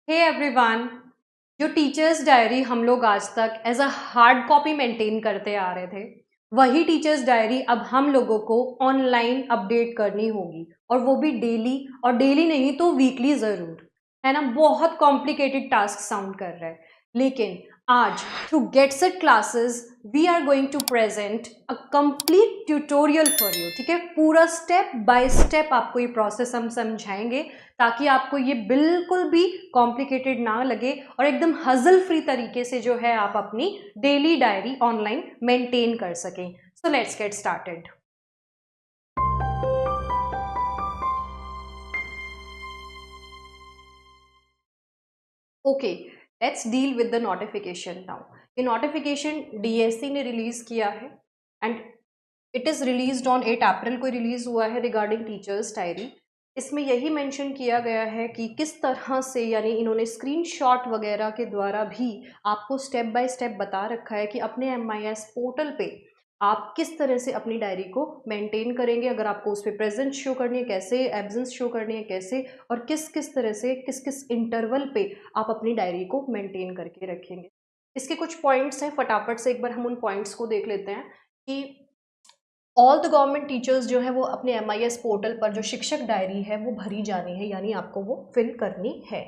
हे everyone, जो teachers diary हम लोग आज तक as a hard copy maintain करते आ रहे थे, वही टीचर्स डायरी अब हम लोगों को ऑनलाइन अपडेट करनी होगी, और वो भी डेली, और डेली नहीं तो वीकली ज़रूर, है ना। बहुत कॉम्प्लिकेटेड टास्क साउंड कर रहा है, लेकिन आज through Getset classes we are going to present a complete tutorial for you. ठीक है, पूरा स्टेप बाय स्टेप आपको ये प्रोसेस हम समझाएंगे, ताकि आपको ये बिल्कुल भी कॉम्प्लिकेटेड ना लगे और एकदम हजल फ्री तरीके से जो है आप अपनी डेली डायरी ऑनलाइन मेंटेन कर सकें। So let's get started. Okay, let's deal with the notification now. ये नोटिफिकेशन डीएससी ने रिलीज किया है and it is released on 8 अप्रैल को रिलीज हुआ है रिगार्डिंग टीचर्स डायरी। इसमें यही मेंशन किया गया है कि किस तरह से, यानी इन्होंने स्क्रीनशॉट वगैरह के द्वारा भी आपको स्टेप बाय स्टेप बता रखा है कि अपने MIS पोर्टल पे आप किस तरह से अपनी डायरी को मेंटेन करेंगे। अगर आपको उस पर प्रेजेंस शो करनी है कैसे, एब्सेंस शो करनी है कैसे, और किस किस तरह से किस किस इंटरवल पे आप अपनी डायरी को मेंटेन करके रखेंगे। इसके कुछ पॉइंट्स हैं, फटाफट से एक बार हम उन पॉइंट्स को देख लेते हैं कि ऑल द गवर्नमेंट टीचर्स जो है वो अपने MIS पोर्टल पर जो शिक्षक डायरी है वो भरी जानी है, यानी आपको वो फिल करनी है।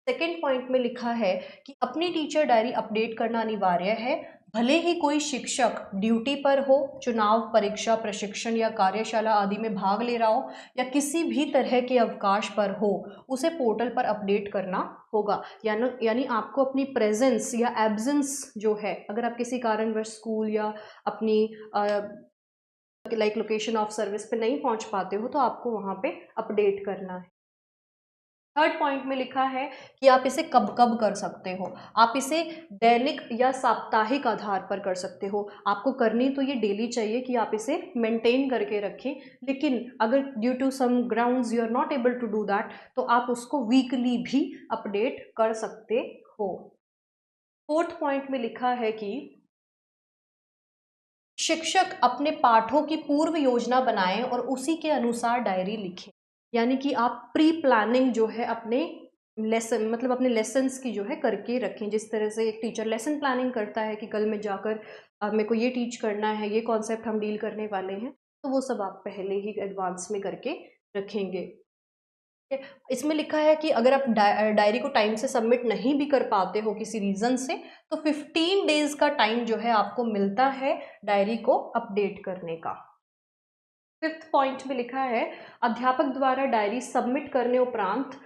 सेकेंड पॉइंट में लिखा है कि अपनी टीचर डायरी अपडेट करना अनिवार्य है, भले ही कोई शिक्षक ड्यूटी पर हो, चुनाव, परीक्षा, प्रशिक्षण या कार्यशाला आदि में भाग ले रहा हो, या किसी भी तरह के अवकाश पर हो, उसे पोर्टल पर अपडेट करना होगा। यानी आपको अपनी प्रेजेंस या एब्सेंस जो है, अगर आप किसी कारणवश स्कूल या अपनी लोकेशन ऑफ सर्विस पे नहीं पहुंच पाते हो, तो आपको वहां पे अपडेट करना है। थर्ड पॉइंट में लिखा है कि आप इसे कब कब कर सकते हो। आप इसे दैनिक या साप्ताहिक आधार पर कर सकते हो। आपको करनी तो ये डेली चाहिए कि आप इसे मेंटेन करके रखें, लेकिन अगर due to some grounds you are not able to do that, तो आप उसको वीकली भी अपडेट कर सकते हो। फोर्थ पॉइंट में लिखा है कि शिक्षक अपने पाठों की पूर्व योजना बनाएं और उसी के अनुसार डायरी लिखें। यानी कि आप प्री प्लानिंग जो है अपने लेसन, मतलब अपने लेसन्स की जो है करके रखें। जिस तरह से एक टीचर लेसन प्लानिंग करता है कि कल मैं जाकर मेरे को ये टीच करना है, ये कॉन्सेप्ट हम डील करने वाले हैं, तो वो सब आप पहले ही एडवांस में करके रखेंगे। इसमें लिखा है कि अगर आप डायरी को टाइम से सबमिट नहीं भी कर पाते हो किसी रीज़न से, तो 15 डेज का टाइम जो है आपको मिलता है डायरी को अपडेट करने का। फिफ्थ पॉइंट में लिखा है, अध्यापक द्वारा डायरी सबमिट करने उपरांत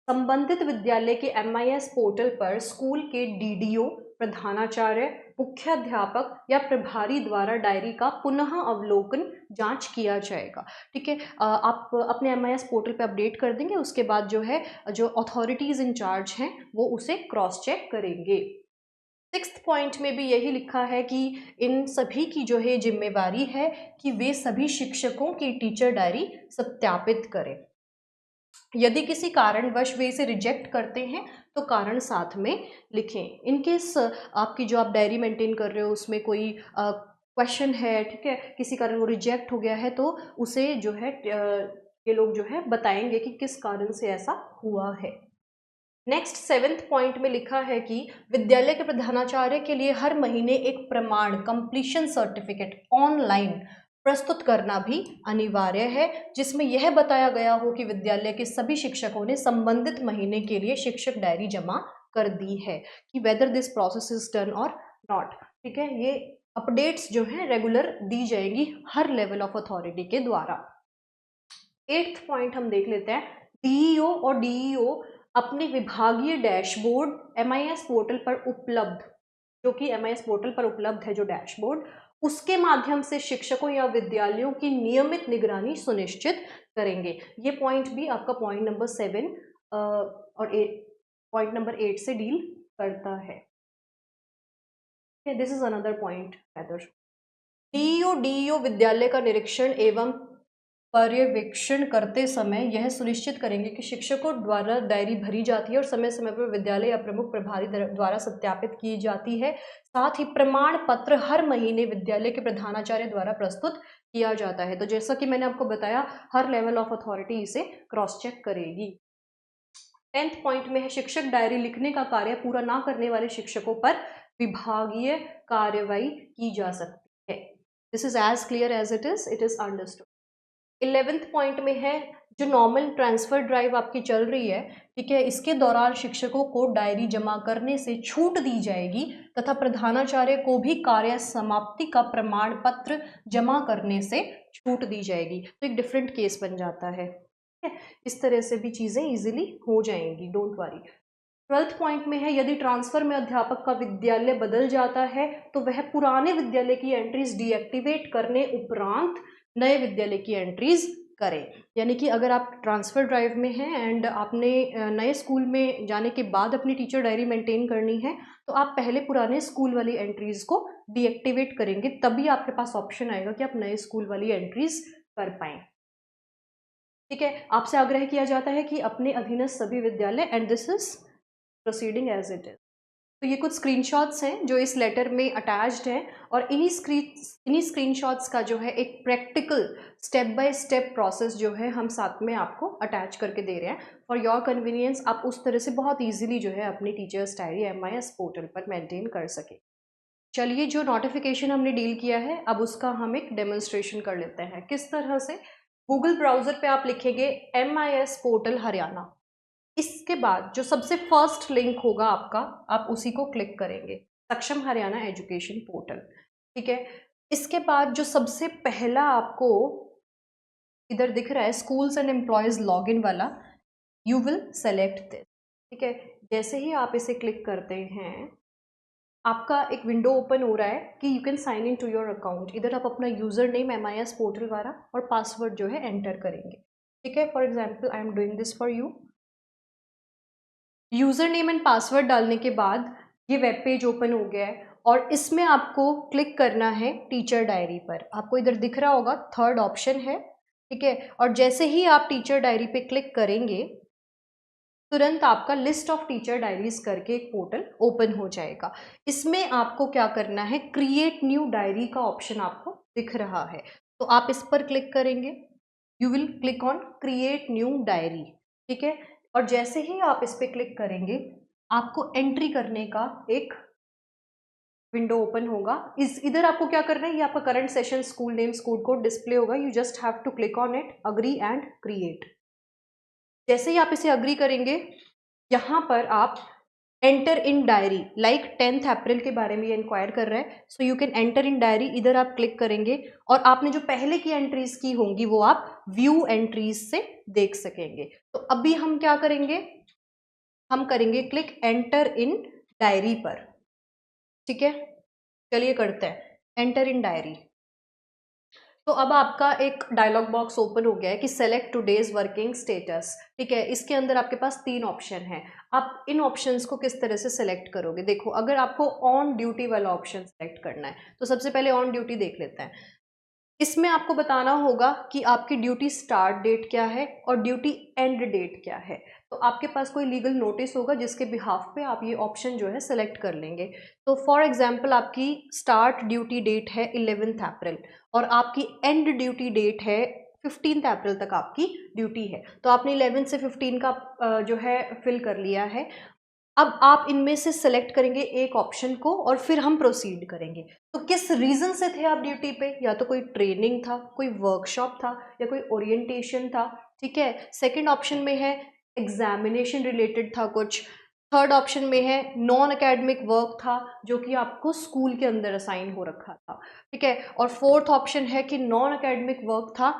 संबंधित विद्यालय के MIS पोर्टल पर स्कूल के DDO, प्रधानाचार्य, मुख्याध्यापक या प्रभारी द्वारा डायरी का पुनः अवलोकन जांच किया जाएगा। ठीक है, आप अपने MIS पोर्टल पे अपडेट कर देंगे, उसके बाद जो है जो अथॉरिटीज़ इन चार्ज हैं वो उसे क्रॉस चेक करेंगे। सिक्स्थ पॉइंट में भी यही लिखा है कि इन सभी की जो है जिम्मेवारी है कि वे सभी शिक्षकों की टीचर डायरी सत्यापित करें। यदि किसी कारणवश वे इसे रिजेक्ट करते हैं तो कारण साथ में लिखें। इनकेस आपकी जो आप डायरी मेंटेन कर रहे हो उसमें कोई क्वेश्चन है, ठीक है, किसी कारण वो रिजेक्ट हो गया है, तो उसे जो है ये लोग जो है बताएंगे कि किस कारण से ऐसा हुआ है। नेक्स्ट सेवेंथ पॉइंट में लिखा है कि विद्यालय के प्रधानाचार्य के लिए हर महीने एक प्रमाण कंप्लीशन सर्टिफिकेट ऑनलाइन प्रस्तुत करना भी अनिवार्य है, जिसमें यह बताया गया हो कि विद्यालय के सभी शिक्षकों ने संबंधित महीने के लिए शिक्षक डायरी जमा कर दी है, कि whether this process is done और नॉट। ठीक है, ये अपडेट्स जो है रेगुलर दी जाएंगी हर लेवल ऑफ अथॉरिटी के द्वारा। एट्थ पॉइंट हम देख लेते हैं, DEO और DEO अपने विभागीय डैशबोर्ड MIS पोर्टल पर उपलब्ध, जो कि MIS पोर्टल पर उपलब्ध है जो डैशबोर्ड, उसके माध्यम से शिक्षकों या विद्यालयों की नियमित निगरानी सुनिश्चित करेंगे। ये पॉइंट भी आपका पॉइंट नंबर 7 और पॉइंट नंबर 8 से डील करता है। This is another point. DEO विद्यालय का निरीक्षण एवं पर्यवेक्षण करते समय यह सुनिश्चित करेंगे कि शिक्षकों द्वारा डायरी भरी जाती है और समय समय पर विद्यालय या प्रमुख प्रभारी द्वारा सत्यापित की जाती है। साथ ही प्रमाण पत्र हर महीने विद्यालय के प्रधानाचार्य द्वारा प्रस्तुत किया जाता है। तो जैसा कि मैंने आपको बताया, हर लेवल ऑफ अथॉरिटी इसे क्रॉस चेक करेगी। 10th पॉइंट में है शिक्षक डायरी लिखने का कार्य पूरा ना करने वाले शिक्षकों पर विभागीय कार्रवाई की जा सकती है। This is as clear as it is understood. 11th point में है जो नॉर्मल ट्रांसफर ड्राइव आपकी चल रही है, ठीक है, इसके दौरान शिक्षकों को डायरी जमा करने से छूट दी जाएगी तथा प्रधानाचार्य को भी कार्य समाप्ति का प्रमाण पत्र जमा करने से छूट दी जाएगी। तो एक डिफरेंट केस बन जाता है, ठीक है, इस तरह से भी चीज़ें इजीली हो जाएंगी, डोंट वरी। 12th पॉइंट में है यदि ट्रांसफर में अध्यापक का विद्यालय बदल जाता है तो वह पुराने विद्यालय की एंट्रीज डीएक्टिवेट करने उपरांत नए विद्यालय की एंट्रीज करें। यानी कि अगर आप ट्रांसफ़र ड्राइव में हैं एंड आपने नए स्कूल में जाने के बाद अपनी टीचर डायरी मेंटेन करनी है, तो आप पहले पुराने स्कूल वाली एंट्रीज़ को डीएक्टिवेट करेंगे, तभी आपके पास ऑप्शन आएगा कि आप नए स्कूल वाली एंट्रीज़ कर पाएँ। ठीक है, आपसे आग्रह किया जाता है कि अपने अधीनस्थ सभी विद्यालय, and this is proceeding as it is. तो ये कुछ स्क्रीनशॉट्स हैं जो इस लेटर में अटैच्ड हैं, और इन्हीं स्क्रीनशॉट्स का जो है एक practical step by step process जो है हम साथ में आपको अटैच करके दे रहे हैं फॉर योर कन्वीनियंस। आप उस तरह से बहुत इजीली जो है अपनी टीचर्स डायरी MIS पोर्टल पर मेंटेन कर सके। चलिए, जो नोटिफिकेशन हमने डील किया है अब उसका हम एक डेमोन्स्ट्रेशन कर लेते हैं। किस तरह से? गूगल ब्राउज़र पे आप लिखेंगे MIS पोर्टल हरियाणा, इसके बाद जो सबसे फर्स्ट लिंक होगा आपका, आप उसी को क्लिक करेंगे, सक्षम हरियाणा एजुकेशन पोर्टल, ठीक है। इसके बाद जो सबसे पहला आपको इधर दिख रहा है स्कूल्स एंड एम्प्लॉयज़ लॉगिन वाला, यू विल सेलेक्ट दिस, ठीक है। जैसे ही आप इसे क्लिक करते हैं आपका एक विंडो ओपन हो रहा है कि you can sign in to your account. इधर आप अपना यूज़र नेम MIS पोर्टल वाला और पासवर्ड जो है एंटर करेंगे, ठीक है। For example I am doing this for you. User name and password डालने के बाद ये वेब पेज ओपन हो गया है, और इसमें आपको क्लिक करना है टीचर डायरी पर। आपको इधर दिख रहा होगा थर्ड ऑप्शन है, ठीक है। और जैसे ही आप टीचर डायरी पे क्लिक करेंगे तुरंत आपका लिस्ट ऑफ टीचर डायरीज करके एक पोर्टल ओपन हो जाएगा। इसमें आपको क्या करना है, क्रिएट न्यू डायरी का ऑप्शन आपको दिख रहा है, तो आप इस पर क्लिक करेंगे। You will click on create new diary, ठीक है। और जैसे ही आप इस पर क्लिक करेंगे आपको एंट्री करने का एक विंडो ओपन होगा। इधर आपको क्या करना है, ये आपका current session school name school code display होगा। You just have to click on it, agree and create. जैसे ही आप इसे अग्री करेंगे यहाँ पर आप enter in diary, like 10th April के बारे में ये इंक्वायर कर रहा है, so you can enter in diary. इधर आप क्लिक करेंगे और आपने जो पहले की एंट्रीज की होंगी वो आप व्यू एंट्रीज से देख सकेंगे। तो अभी हम क्या करेंगे, हम करेंगे क्लिक एंटर इन डायरी पर, ठीक है। चलिए करते हैं एंटर इन डायरी। तो अब आपका एक डायलॉग बॉक्स ओपन हो गया है कि सेलेक्ट टुडेज वर्किंग स्टेटस, ठीक है। इसके अंदर आपके पास 3 ऑप्शन हैं। आप इन ऑप्शंस को किस तरह से सेलेक्ट करोगे? देखो, अगर आपको ऑन ड्यूटी वाला ऑप्शन सेलेक्ट करना है तो सबसे पहले ऑन ड्यूटी देख लेते हैं। इसमें आपको बताना होगा कि आपकी ड्यूटी स्टार्ट डेट क्या है और ड्यूटी एंड डेट क्या है। तो आपके पास कोई लीगल नोटिस होगा जिसके बिहाफ पे आप ये ऑप्शन जो है सेलेक्ट कर लेंगे। तो फॉर एग्जांपल आपकी स्टार्ट ड्यूटी डेट है 11th अप्रैल और आपकी एंड ड्यूटी डेट है 15th अप्रैल तक आपकी ड्यूटी है। तो आपने 11 से 15 का जो है फिल कर लिया है। अब आप इनमें से सेलेक्ट करेंगे एक ऑप्शन को और फिर हम प्रोसीड करेंगे। तो किस रीज़न से थे आप ड्यूटी पे? या तो कोई ट्रेनिंग था, कोई वर्कशॉप था, या कोई ओरिएंटेशन था, ठीक है। सेकंड ऑप्शन में है एग्जामिनेशन रिलेटेड था कुछ। थर्ड ऑप्शन में है नॉन एकेडमिक वर्क था जो कि आपको स्कूल के अंदर असाइन हो रखा था, ठीक है। और फोर्थ ऑप्शन है कि नॉन एकेडमिक वर्क था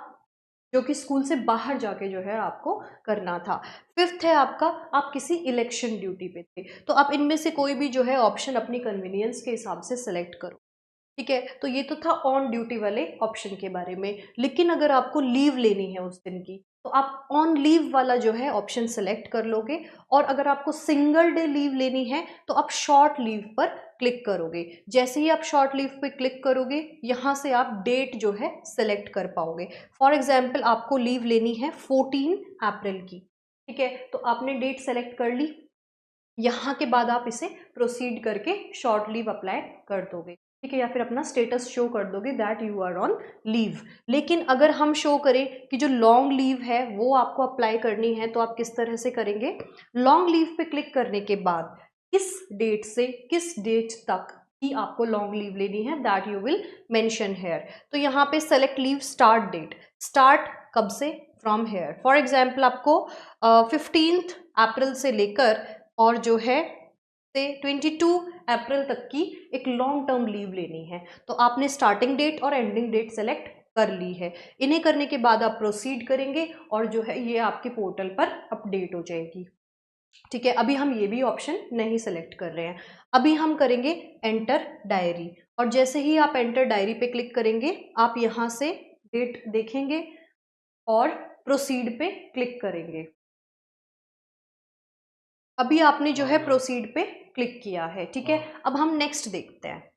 जो कि स्कूल से बाहर जाके जो है आपको करना था। फिफ्थ है आपका, आप किसी इलेक्शन ड्यूटी पे थे। तो आप इनमें से कोई भी जो है ऑप्शन अपनी कन्वीनियंस के हिसाब से सेलेक्ट करो, ठीक है। तो ये तो था ऑन ड्यूटी वाले ऑप्शन के बारे में। लेकिन अगर आपको लीव लेनी है उस दिन की तो आप ऑन लीव वाला जो है ऑप्शन सेलेक्ट कर लोगे, और अगर आपको सिंगल डे लीव लेनी है तो आप शॉर्ट लीव पर क्लिक करोगे। जैसे ही आप शॉर्ट लीव पे क्लिक करोगे यहाँ से आप डेट जो है सेलेक्ट कर पाओगे। फॉर एग्जाम्पल आपको लीव लेनी है 14 अप्रैल की, ठीक है। तो आपने डेट सेलेक्ट कर ली, यहाँ के बाद आप इसे प्रोसीड करके शॉर्ट लीव अप्लाई कर दोगे। ठीक है, या फिर अपना स्टेटस शो कर दोगे that you are on leave. लेकिन अगर हम शो करें कि जो लॉन्ग लीव है वो आपको अप्लाई करनी है, तो आप किस तरह से करेंगे? लॉन्ग लीव पे क्लिक करने के बाद किस डेट से किस डेट तक कि आपको लॉन्ग लीव लेनी है that you will mention here. तो यहाँ पे select leave start date, start कब से? From here. फॉर एग्जाम्पल आपको 15 अप्रैल से लेकर और जो है से 22 अप्रैल तक की एक लॉन्ग टर्म लीव लेनी है, तो आपने स्टार्टिंग डेट और एंडिंग डेट सेलेक्ट कर ली है। इन्हें करने के बाद आप प्रोसीड करेंगे और जो है ये आपके पोर्टल पर अपडेट हो जाएगी। ठीक है, अभी हम ये भी ऑप्शन नहीं सेलेक्ट कर रहे हैं, अभी हम करेंगे एंटर डायरी। और जैसे ही आप एंटर डायरी पे क्लिक करेंगे आप यहाँ से डेट देखेंगे और प्रोसीड पे क्लिक करेंगे। अभी आपने जो है प्रोसीड पे क्लिक किया है। ठीक है, अब हम नेक्स्ट देखते हैं।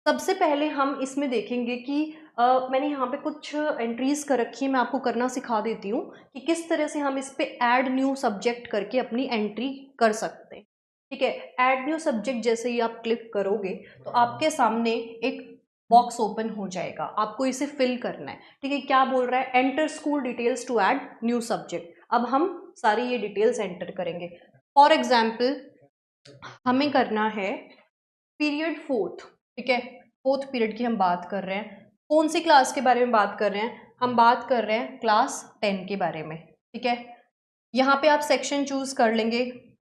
सबसे पहले हम इसमें देखेंगे कि मैंने यहाँ पे कुछ एंट्रीज कर रखी है, मैं आपको करना सिखा देती हूँ कि किस तरह से हम इस पे ऐड न्यू सब्जेक्ट करके अपनी एंट्री कर सकते हैं। ठीक है, ऐड न्यू सब्जेक्ट जैसे ही आप क्लिक करोगे तो आपके सामने एक बॉक्स ओपन हो जाएगा, आपको इसे फिल करना है। ठीक है, क्या बोल रहा है? Enter school details to add new subject. अब हम सारी ये डिटेल्स एंटर करेंगे। फॉर एग्जाम्पल हमें करना है पीरियड फोर्थ। ठीक है, फोर्थ पीरियड की हम बात कर रहे हैं। कौन सी क्लास के बारे में बात कर रहे हैं? हम बात कर रहे हैं क्लास 10 के बारे में। ठीक है, यहाँ पे आप सेक्शन चूज कर लेंगे,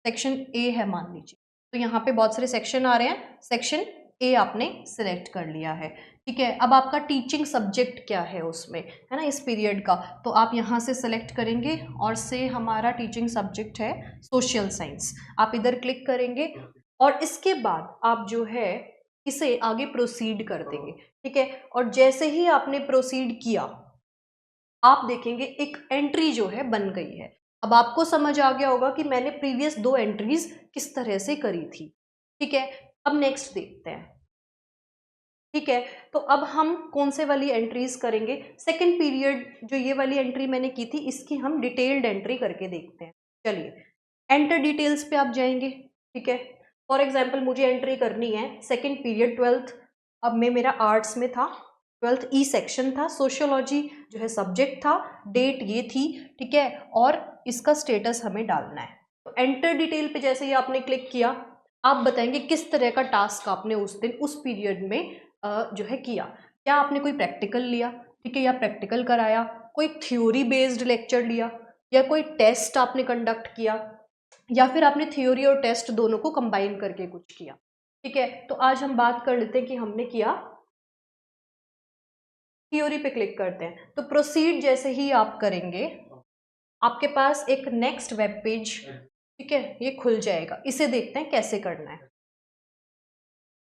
सेक्शन ए है मान लीजिए, तो यहाँ पे बहुत सारे सेक्शन आ रहे हैं, सेक्शन ए आपने सिलेक्ट कर लिया है। ठीक है, अब आपका टीचिंग सब्जेक्ट क्या है उसमें, है ना, इस पीरियड का, तो आप यहाँ से सेलेक्ट करेंगे और से हमारा टीचिंग सब्जेक्ट है सोशल साइंस, आप इधर क्लिक करेंगे और इसके बाद आप जो है इसे आगे प्रोसीड कर देंगे। ठीक है, और जैसे ही आपने प्रोसीड किया आप देखेंगे एक एंट्री जो है बन गई है। अब आपको समझ आ गया होगा कि मैंने प्रीवियस 2 एंट्रीज किस तरह से करी थी। ठीक है, अब नेक्स्ट देखते हैं। ठीक है, तो अब हम कौन से वाली एंट्रीज करेंगे? सेकंड पीरियड जो ये वाली एंट्री मैंने की थी इसकी हम डिटेल्ड एंट्री करके देखते हैं। चलिए, एंटर डिटेल्स पे आप जाएंगे। ठीक है, फॉर एग्जाम्पल मुझे एंट्री करनी है सेकंड पीरियड 12th, अब मैं मेरा आर्ट्स में था, 12th ई सेक्शन था, सोशियोलॉजी जो है सब्जेक्ट था, डेट ये थी। ठीक है, और इसका स्टेटस हमें डालना है। तो एंटर डिटेल पे जैसे ही आपने क्लिक किया आप बताएंगे किस तरह का टास्क आपने उस दिन उस पीरियड में जो है किया। क्या आपने कोई प्रैक्टिकल लिया? ठीक है, या प्रैक्टिकल कराया, कोई थ्योरी बेस्ड लेक्चर लिया, या कोई टेस्ट आपने कंडक्ट किया, या फिर आपने थ्योरी और टेस्ट दोनों को कंबाइन करके कुछ किया। ठीक है, तो आज हम बात कर लेते हैं कि हमने किया, थ्योरी पे क्लिक करते हैं। तो प्रोसीड जैसे ही आप करेंगे आपके पास एक नेक्स्ट वेब पेज, ठीक है, ये खुल जाएगा। इसे देखते हैं कैसे करना है।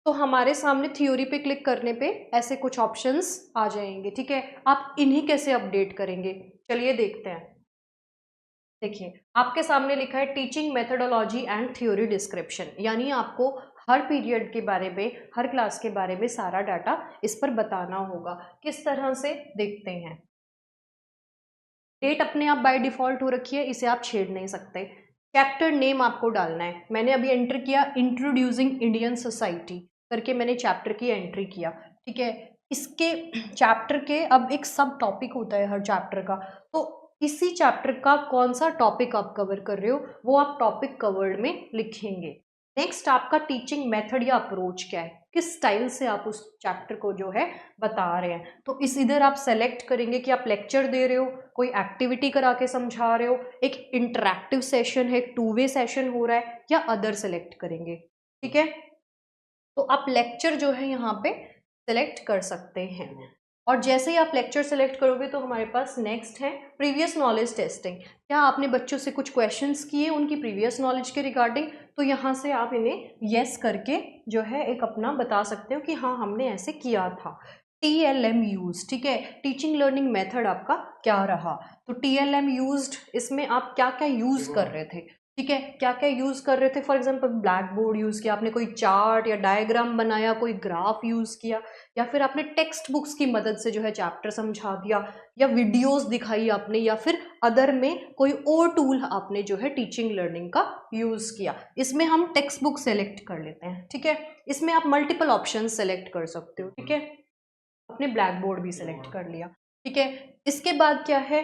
तो हमारे सामने थ्योरी पे क्लिक करने पे ऐसे कुछ ऑप्शंस आ जाएंगे। ठीक है, आप इन्हीं कैसे अपडेट करेंगे, चलिए देखते हैं। देखिए, आपके सामने लिखा है teaching methodology and theory description, यानी आपको हर पीरियड के बारे में, हर क्लास के बारे में सारा डाटा इस पर बताना होगा। किस तरह से देखते हैं। डेट अपने आप बाय डिफॉल्ट हो रखी है, इसे आप छेड़ नहीं सकते। चैप्टर नेम आपको डालना है। मैंने अभी एंटर किया इंट्रोड्यूसिंग इंडियन सोसाइटी करके, मैंने चैप्टर की एंट्री किया। ठीक है, इसके चैप्टर के अब एक सब टॉपिक होता है हर चैप्टर का, तो इसी चैप्टर का कौन सा टॉपिक आप कवर कर रहे हो वो आप टॉपिक कवर्ड में लिखेंगे। नेक्स्ट आपका टीचिंग मेथड या अप्रोच क्या है, किस स्टाइल से आप उस चैप्टर को जो है बता रहे हैं। तो इस इधर आप सेलेक्ट करेंगे कि आप लेक्चर दे रहे हो, कोई एक्टिविटी करा के समझा रहे हो, एक इंटरैक्टिव सेशन है, एक 2 वे सेशन हो रहा है, या अदर सेलेक्ट करेंगे। ठीक है, तो आप लेक्चर जो है यहाँ पे सेलेक्ट कर सकते हैं। और जैसे ही आप लेक्चर सेलेक्ट करोगे तो हमारे पास नेक्स्ट है प्रीवियस नॉलेज टेस्टिंग। क्या आपने बच्चों से कुछ क्वेश्चंस किए उनकी प्रीवियस नॉलेज के रिगार्डिंग, तो यहाँ से आप इन्हें यस करके जो है एक अपना बता सकते हो कि हाँ हमने ऐसे किया था। TLM यूज, ठीक है, टीचिंग लर्निंग मेथड आपका क्या रहा, तो TLM यूज्ड, इसमें आप क्या क्या यूज कर रहे थे, ठीक है, क्या क्या यूज़ कर रहे थे, for example black board use किया आपने, कोई चार्ट या डायग्राम बनाया, कोई ग्राफ यूज़ किया, या फिर आपने टेक्स्ट बुक्स की मदद से जो है चैप्टर समझा दिया, या वीडियोस दिखाई आपने, या फिर अदर में कोई और टूल आपने जो है टीचिंग लर्निंग का यूज़ किया। इसमें हम टेक्स्ट बुक सेलेक्ट कर लेते हैं, ठीक है। इसमें आप मल्टीपल ऑप्शन सेलेक्ट कर सकते हो, ठीक है। आपने ब्लैक बोर्ड भी सेलेक्ट कर लिया, ठीक है। इसके बाद क्या है,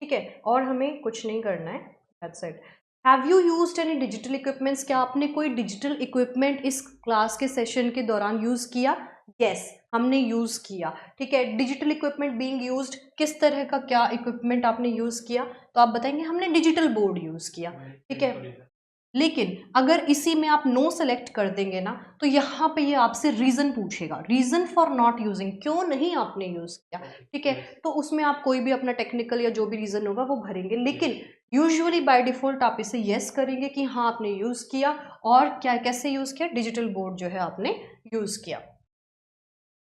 ठीक है, और हमें कुछ नहीं करना है, that's it. Have you used any digital equipments, क्या आपने कोई डिजिटल इक्विपमेंट इस क्लास के सेशन के दौरान यूज किया? यस, हमने यूज किया, ठीक है। डिजिटल इक्विपमेंट बीइंग यूज्ड, किस तरह का क्या इक्विपमेंट आपने यूज किया? तो आप बताएंगे हमने डिजिटल बोर्ड यूज किया, ठीक है। लेकिन अगर इसी में आप नो सेलेक्ट कर देंगे ना, तो यहाँ पे ये आपसे रीजन पूछेगा, रीजन फॉर नॉट यूजिंग, क्यों नहीं आपने यूज किया, ठीक है। तो उसमें आप कोई भी अपना टेक्निकल या जो भी रीजन होगा वो भरेंगे, लेकिन यूजुअली बाय डिफॉल्ट आप इसे यस करेंगे कि हाँ आपने यूज किया, और क्या कैसे यूज किया, डिजिटल बोर्ड जो है आपने यूज किया।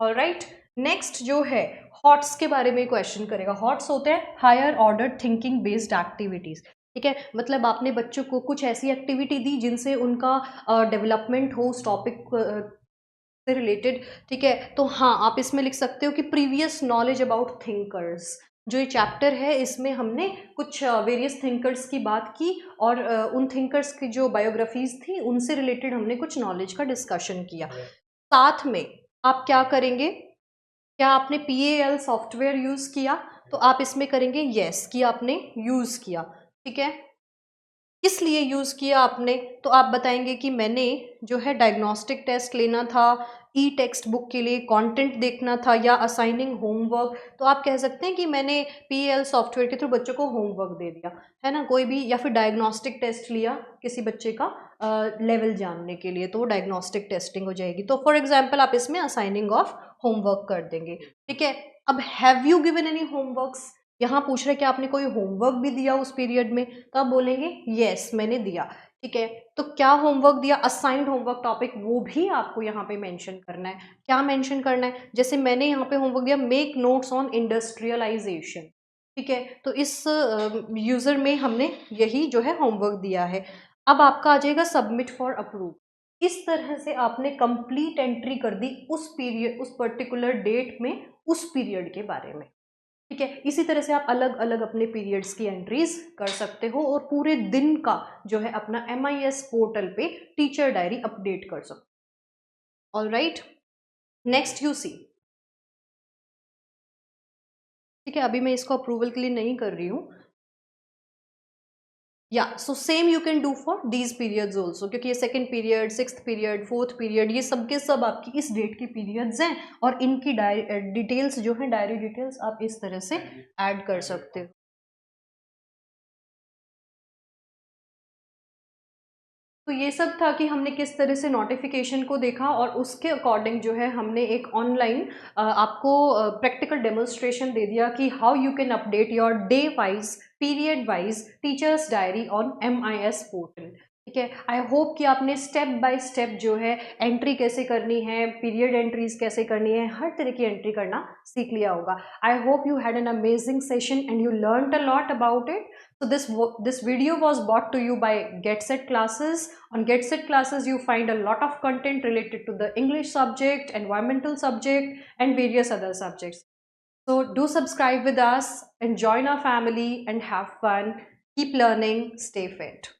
ऑलराइट, नेक्स्ट जो है हॉट्स के बारे में क्वेश्चन करेगा। हॉट्स होते हैं higher order thinking based activities, ठीक है। मतलब आपने बच्चों को कुछ ऐसी एक्टिविटी दी जिनसे उनका डेवलपमेंट हो उस टॉपिक से रिलेटेड, ठीक है। तो हाँ, आप इसमें लिख सकते हो कि प्रीवियस नॉलेज अबाउट थिंकर्स, जो ये चैप्टर है इसमें हमने कुछ वेरियस थिंकर्स की बात की, और उन थिंकर्स की जो बायोग्राफीज थी उनसे रिलेटेड हमने कुछ नॉलेज का डिस्कशन किया। साथ में आप क्या करेंगे, क्या आपने PAL सॉफ्टवेयर यूज किया? तो आप इसमें करेंगे यस कि आपने यूज किया, ठीक है। किस लिए यूज किया आपने? तो आप बताएंगे कि मैंने जो है डायग्नोस्टिक टेस्ट लेना था, ई टेक्स्ट बुक के लिए कंटेंट देखना था, या असाइनिंग होमवर्क। तो आप कह सकते हैं कि मैंने PAL सॉफ्टवेयर के थ्रू बच्चों को होमवर्क दे दिया, है ना, कोई भी, या फिर डायग्नोस्टिक टेस्ट लिया किसी बच्चे का लेवल जानने के लिए, तो वो डायग्नोस्टिक टेस्टिंग हो जाएगी। तो फॉर एग्जाम्पल आप इसमें असाइनिंग ऑफ होमवर्क कर देंगे, ठीक है। अब have you given any homeworks, यहाँ पूछ रहे कि आपने कोई होमवर्क भी दिया उस पीरियड में, तो आप बोलेंगे यस मैंने दिया, ठीक है। तो क्या होमवर्क दिया, असाइंड होमवर्क टॉपिक, वो भी आपको यहाँ पे मेंशन करना है। क्या मेंशन करना है? जैसे मैंने यहाँ पे होमवर्क दिया मेक नोट्स ऑन इंडस्ट्रियलाइजेशन, ठीक है। तो इस यूजर में हमने यही जो है होमवर्क दिया है। अब आपका आ जाएगा सबमिट फॉर अप्रूव। इस तरह से आपने कंप्लीट एंट्री कर दी उस पीरियड, उस पर्टिकुलर डेट में, उस पीरियड के बारे में, ठीक है। इसी तरह से आप अलग अलग अपने पीरियड्स की एंट्रीज कर सकते हो, और पूरे दिन का जो है अपना MIS पोर्टल पे टीचर डायरी अपडेट कर सकते हो। ऑलराइट, नेक्स्ट यू सी, ठीक है। अभी मैं इसको अप्रूवल के लिए नहीं कर रही हूँ, या so same you can do for these periods also, क्योंकि ये second period, sixth period, fourth period, ये सब के सब आपकी इस डेट की पीरियड्स हैं, और इनकी डिटेल्स जो है, डायरी डिटेल्स आप इस तरह से ऐड कर सकते हो। तो ये सब था कि हमने किस तरह से नोटिफिकेशन को देखा, और उसके अकॉर्डिंग जो है हमने एक ऑनलाइन आपको प्रैक्टिकल डेमोन्स्ट्रेशन दे दिया कि how you can update your day wise, period wise teachers diary on MIS portal, ठीक है। आई होप कि आपने स्टेप बाय स्टेप जो है एंट्री कैसे करनी है, पीरियड एंट्रीज कैसे करनी है, हर तरह की एंट्री करना सीख लिया होगा। I hope you had an amazing session and you learned a lot about it. So this video was brought to you by GetSet Classes. On GetSet Classes, you find a lot of content related to the English subject, environmental subject, and various other subjects. So do subscribe with us and join our family and have fun. Keep learning, stay fit.